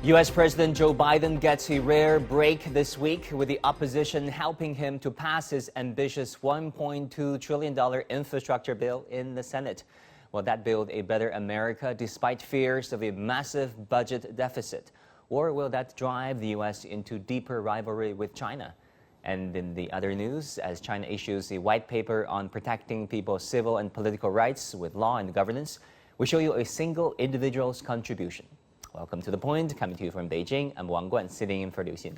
U.S. President Joe Biden gets a rare break this week, with the opposition helping him to pass his ambitious $1.2 trillion infrastructure bill in the Senate. Will that build a better America despite fears of a massive budget deficit? Or will that drive the U.S. into deeper rivalry with China? And in the other news, as China issues a white paper on protecting people's civil and political rights with law and governance, we show you a single individual's contribution. Welcome to The Point, coming to you from Beijing. I'm Wang Guan, sitting in for Liu Xin.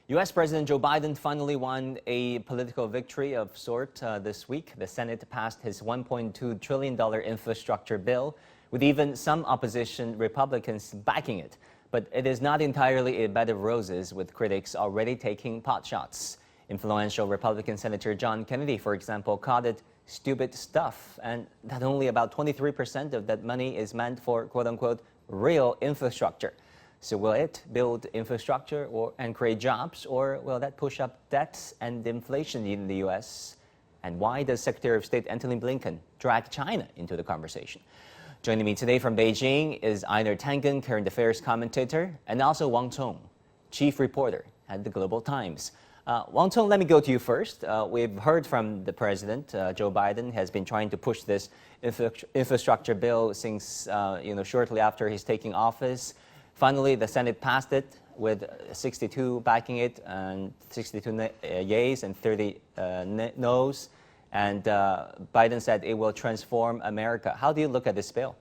U.S. President Joe Biden finally won a political victory of sort this week. The Senate passed his $1.2 trillion infrastructure bill, with even some opposition Republicans backing it. But it is not entirely a bed of roses, with critics already taking potshots. Influential Republican Senator John Kennedy, for example, called it stupid stuff, and that only about 23% of that money is meant for quote-unquote real infrastructure. So will it build infrastructure and create jobs, or will that push up debts and inflation in the U.S.? And why does Secretary of State Antony Blinken drag China into the conversation? Joining me today from Beijing is Einar Tangen, current affairs commentator, and also Wang Cong, chief reporter at the Global Times. Wang Cong, let me go to you first. We've heard from the president, Joe Biden, has been trying to push this infrastructure bill since, shortly after he's taking office. Finally, the Senate passed it with 62 backing it, and 62 yeas and 30 noes. And Biden said it will transform America. How do you look at this bill?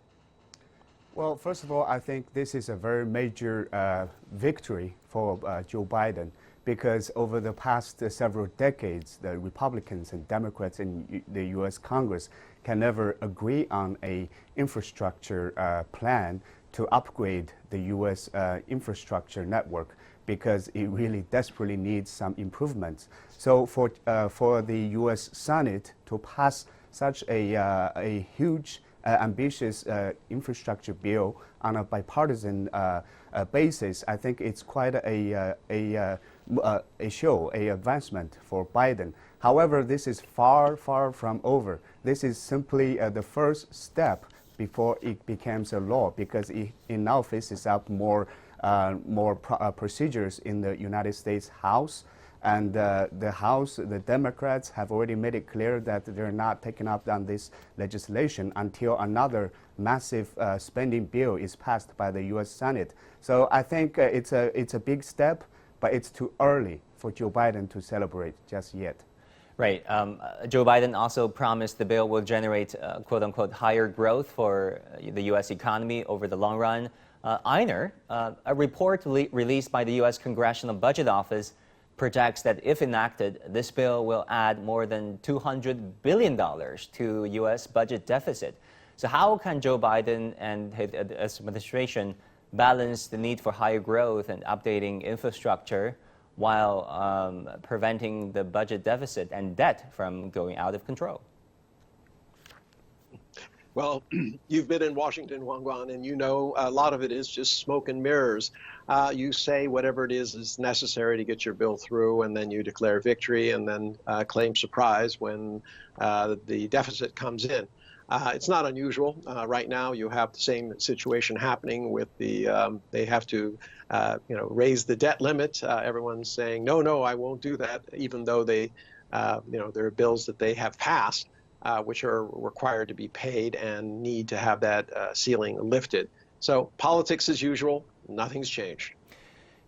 Well, first of all, I think this is a very major victory for Joe Biden, because over the past several decades, the Republicans and Democrats in the U.S. Congress can never agree on an infrastructure plan to upgrade the U.S. Infrastructure network, because it really desperately needs some improvements. So for the U.S. Senate to pass such a huge, ambitious infrastructure bill on a bipartisan basis, I think it's quite a advancement for Biden. However, this is far from over. This is simply the first step before it becomes a law, because it now faces up more procedures in the United States House. And the House, the Democrats have already made it clear that they're not taking up on this legislation until another massive spending bill is passed by the U.S. Senate. So I think it's a big step, but it's too early for Joe Biden to celebrate just yet. Right. Joe Biden also promised the bill will generate quote-unquote higher growth for the U.S. economy over the long run. Einar, a report released by the U.S. Congressional Budget Office projects that if enacted, this bill will add more than $200 billion to U.S. budget deficit. So how can Joe Biden and his administration balance the need for higher growth and updating infrastructure while preventing the budget deficit and debt from going out of control? Well, you've been in Washington, Wang Guan, and you know a lot of it is just smoke and mirrors. You say whatever it is necessary to get your bill through, and then you declare victory and then claim surprise when the deficit comes in. It's not unusual. Right now, you have the same situation happening with they have to raise the debt limit. Everyone's saying, no, I won't do that, even though there are bills that they have passed, which are required to be paid and need to have that ceiling lifted. So politics as usual, nothing's changed.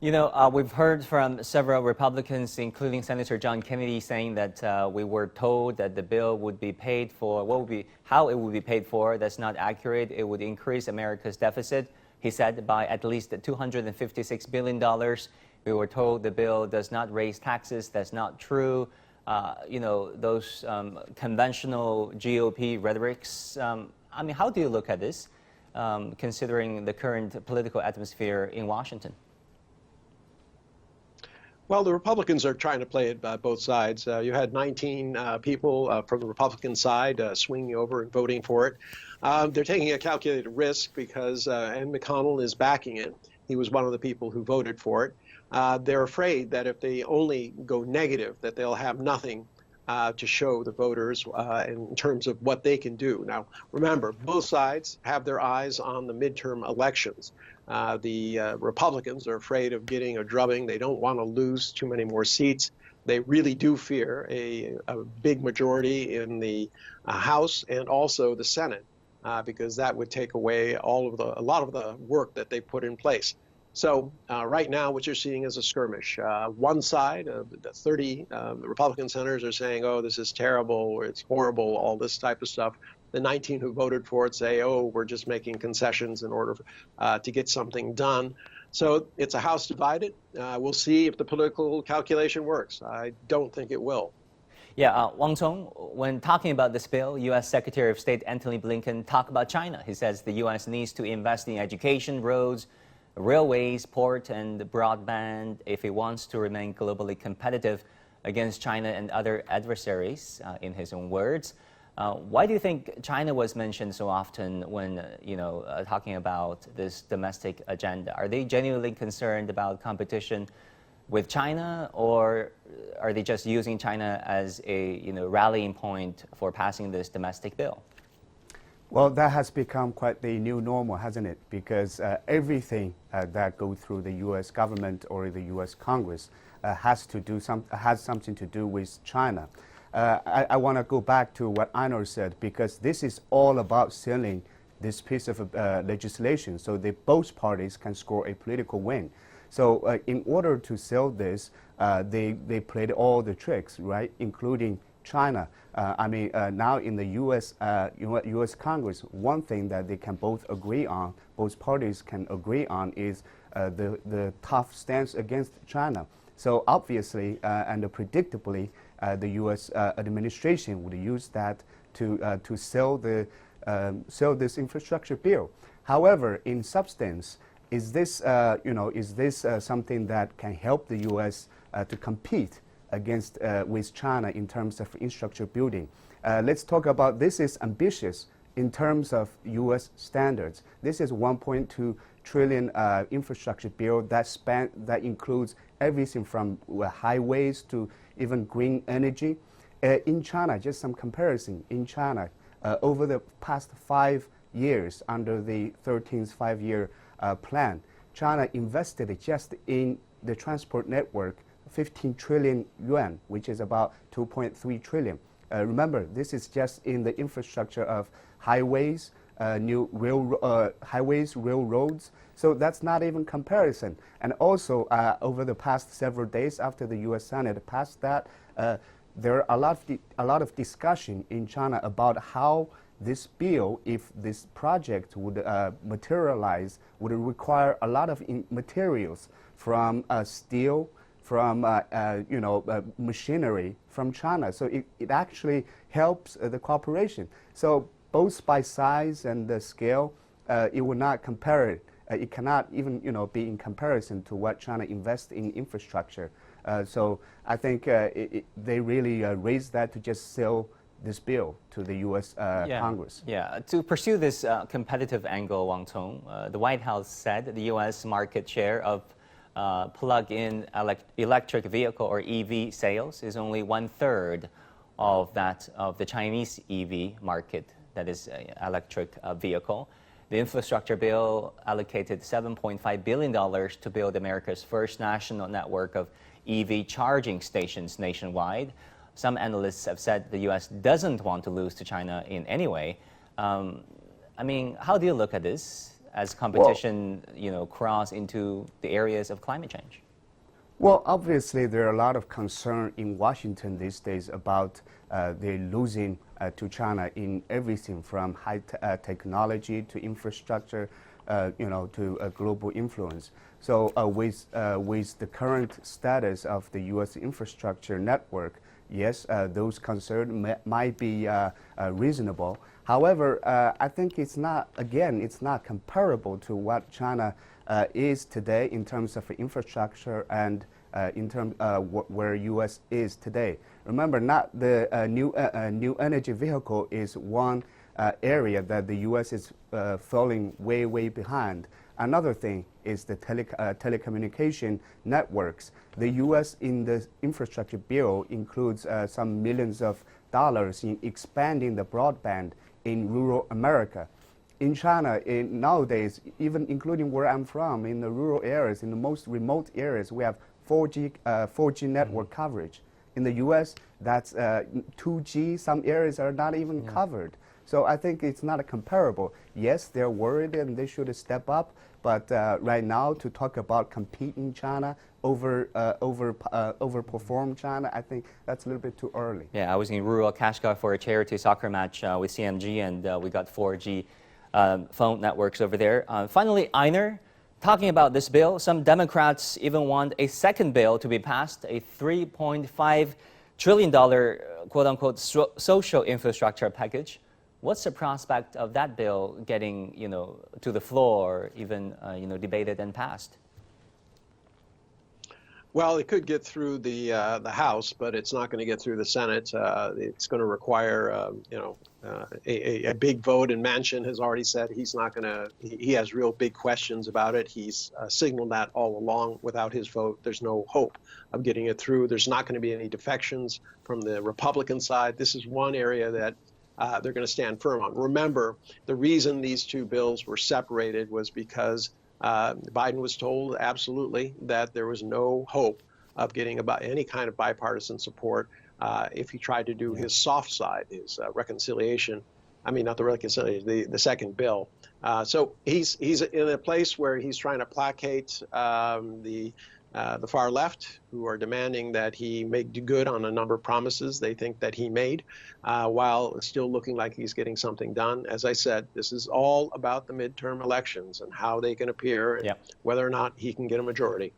You know, we've heard from several Republicans, including Senator John Kennedy, saying that we were told that the bill would be paid for, how it would be paid for. That's not accurate. It would increase America's deficit, he said, by at least $256 billion. We were told the bill does not raise taxes. That's not true. Those conventional GOP rhetorics. How do you look at this, considering the current political atmosphere in Washington? Well, the Republicans are trying to play it both sides. You had 19 people from the Republican side swinging over and voting for it. They're taking a calculated risk because and McConnell is backing it. He was one of the people who voted for it. They're afraid that if they only go negative, that they'll have nothing to show the voters in terms of what they can do. Now, remember, both sides have their eyes on the midterm elections. The Republicans are afraid of getting a drubbing. They don't want to lose too many more seats. They really do fear a big majority in the House and also the Senate, because that would take away a lot of the work that they put in place. So right now, what you're seeing is a skirmish. One side, the 30 Republican senators are saying, oh, this is terrible, or it's horrible, all this type of stuff. The 19 who voted for it say, oh, we're just making concessions in order to get something done. So it's a House divided. We'll see if the political calculation works. I don't think it will. Yeah, Wang Cong, when talking about this bill, U.S. Secretary of State Antony Blinken talked about China. He says the U.S. needs to invest in education, roads, railways, port, and broadband if it wants to remain globally competitive against China and other adversaries, in his own words. Why do you think China was mentioned so often when, talking about this domestic agenda? Are they genuinely concerned about competition with China, or are they just using China as a rallying point for passing this domestic bill? Well, that has become quite the new normal, hasn't it? Because everything that goes through the U.S. government or the U.S. Congress has something to do with China. I want to go back to what Einar said, because this is all about selling this piece of legislation so that both parties can score a political win. So in order to sell this, they played all the tricks, right, including China. Now in the U.S. Congress, one thing that they can both parties can agree on is the tough stance against China. So obviously and predictably, the U.S. administration would use that to sell this infrastructure bill. However, in substance, is this something that can help the U.S. To compete against with China in terms of infrastructure building? Let's talk about this is ambitious in terms of U.S. standards. This is 1.2 trillion infrastructure bill that includes everything from highways to even green energy. In China, just some comparison, in China, over the past 5 years under the 13th five-year plan, China invested just in the transport network 15 trillion yuan, which is about 2.3 trillion. Remember, this is just in the infrastructure of highways, highways, railroads. So that's not even comparison. And also, over the past several days after the U.S. Senate passed that, there are a lot of discussion in China about how this bill, if this project would materialize, would require a lot of materials from steel, from machinery from China. So it actually helps the cooperation. So both by size and the scale, it would not compare it. It cannot even be in comparison to what China invests in infrastructure. So I think they really raised that to just sell this bill to the U.S. Congress. Yeah, to pursue this competitive angle, Wang Cong, the White House said the U.S. market share of plug-in electric vehicle or EV sales is only 1/3 of that of the Chinese EV market, that is electric vehicle. The infrastructure bill allocated $7.5 billion to build America's first national network of EV charging stations nationwide. Some analysts have said the U.S. doesn't want to lose to China in any way. How do you look at this as competition, cross into the areas of climate change? Well, obviously, there are a lot of concern in Washington these days about the losing to China in everything from high technology to infrastructure, to global influence. So with the current status of the U.S. infrastructure network, yes, those concerns might be reasonable. However, I think it's not comparable to what China is today in terms of infrastructure and in terms where U.S. is today. Remember, not the new energy vehicle is one area that the U.S. is falling way behind. Another thing is the telecommunication networks. The U.S. in the infrastructure bill includes some millions of dollars in expanding the broadband in rural America. In China, nowadays, even including where I'm from, in the rural areas, in the most remote areas, we have 4G network coverage. In the U.S., that's 2G. Some areas are not even covered. So I think it's not comparable. Yes, they're worried and they should step up. But right now, to talk about competing China overperform China, I think that's a little bit too early. Yeah, I was in rural Kashgar for a charity soccer match with CMG, and we got 4G phone networks over there. Finally, Einar, talking about this bill, some Democrats even want a second bill to be passed, a $3.5 trillion quote-unquote social infrastructure package. What's the prospect of that bill getting, to the floor, even, debated and passed? Well, it could get through the House, but it's not going to get through the Senate. It's going to require, a big vote. And Manchin has already said he's not going to. He has real big questions about it. He's signaled that all along. Without his vote, there's no hope of getting it through. There's not going to be any defections from the Republican side. This is one area that they're going to stand firm on. Remember, the reason these two bills were separated was because Biden was told absolutely that there was no hope of getting about any kind of bipartisan support if he tried to do his soft side, his reconciliation. I mean, not the reconciliation, the second bill. So he's in a place where he's trying to placate the far left, who are demanding that he make good on a number of promises they think that he made, while still looking like he's getting something done. As I said, this is all about the midterm elections and how they can appear and whether or not he can get a majority.